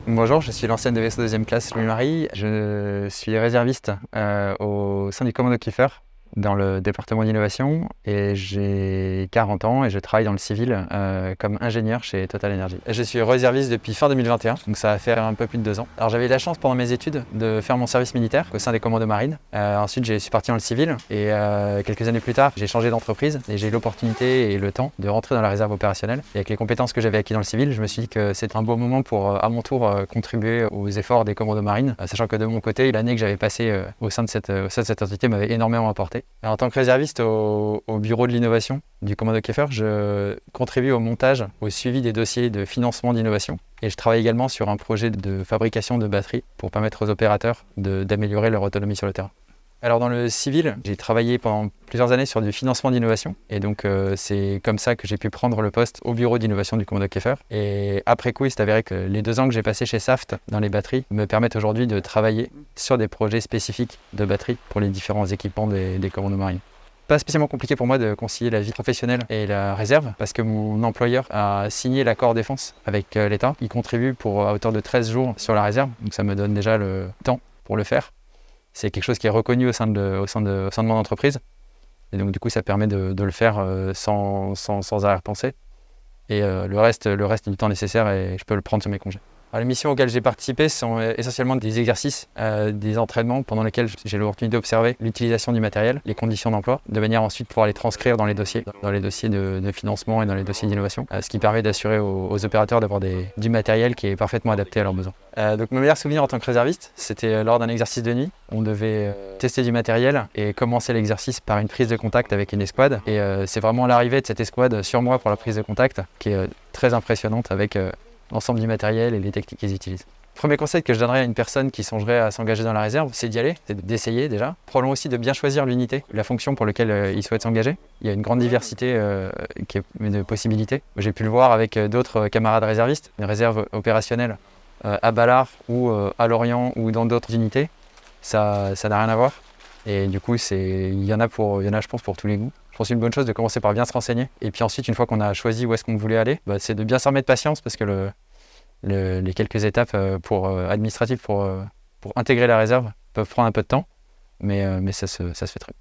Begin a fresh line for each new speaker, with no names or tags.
Bonjour, je suis l'ancienne de vaisseau deuxième classe Louis-Marie. Je suis réserviste au sein du commando Kiefer dans le département d'innovation et j'ai 40 ans et je travaille dans le civil comme ingénieur chez Total Energy. Je suis réserviste depuis fin 2021, donc ça va faire un peu plus de 2 ans. Alors j'avais eu la chance pendant mes études de faire mon service militaire au sein des commandos marines. Ensuite je suis parti dans le civil et quelques années plus tard j'ai changé d'entreprise et j'ai eu l'opportunité et le temps de rentrer dans la réserve opérationnelle. Et avec les compétences que j'avais acquises dans le civil, je me suis dit que c'était un beau moment pour à mon tour contribuer aux efforts des commandos marines, sachant que de mon côté l'année que j'avais passée au sein de cette entité m'avait énormément apporté. En tant que réserviste au bureau de l'innovation du commando Kiefer, je contribue au montage, au suivi des dossiers de financement d'innovation. Et je travaille également sur un projet de fabrication de batteries pour permettre aux opérateurs d'améliorer leur autonomie sur le terrain. Alors dans le civil, j'ai travaillé pendant plusieurs années sur du financement d'innovation et donc c'est comme ça que j'ai pu prendre le poste au bureau d'innovation du commando Kiefer. Et après coup, il s'est avéré que les 2 ans que j'ai passé chez Saft dans les batteries me permettent aujourd'hui de travailler sur des projets spécifiques de batteries pour les différents équipements des commandos marines. Pas spécialement compliqué pour moi de concilier la vie professionnelle et la réserve parce que mon employeur a signé l'accord défense avec l'État. Il contribue à hauteur de 13 jours sur la réserve, donc ça me donne déjà le temps pour le faire. C'est quelque chose qui est reconnu au sein de mon entreprise. Et donc du coup, ça permet de le faire sans arrière-pensée. Et le reste du temps nécessaire, et je peux le prendre sur mes congés. Alors, les missions auxquelles j'ai participé sont essentiellement des exercices, des entraînements pendant lesquels j'ai l'opportunité d'observer l'utilisation du matériel, les conditions d'emploi, de manière ensuite pouvoir les transcrire dans les dossiers de financement et dans les dossiers d'innovation, ce qui permet d'assurer aux opérateurs d'avoir du matériel qui est parfaitement adapté à leurs besoins. Donc mon meilleur souvenir en tant que réserviste, c'était lors d'un exercice de nuit. On devait tester du matériel et commencer l'exercice par une prise de contact avec une escouade. Et c'est vraiment l'arrivée de cette escouade sur moi pour la prise de contact qui est très impressionnante avec l'ensemble du matériel et les techniques qu'ils utilisent. Premier conseil que je donnerais à une personne qui songerait à s'engager dans la réserve, c'est d'y aller, c'est d'essayer déjà. Probablement aussi de bien choisir l'unité, la fonction pour laquelle il souhaite s'engager. Il y a une grande diversité de possibilités. J'ai pu le voir avec d'autres camarades réservistes, une réserve opérationnelle à Ballard ou à Lorient ou dans d'autres unités. Ça n'a rien à voir. Et du coup, il y en a je pense pour tous les goûts. Je pense que c'est une bonne chose de commencer par bien se renseigner. Et puis ensuite, une fois qu'on a choisi où est-ce qu'on voulait aller, c'est de bien s'armer de patience parce que les quelques étapes administratives pour intégrer la réserve peuvent prendre un peu de temps, mais ça se fait très bien.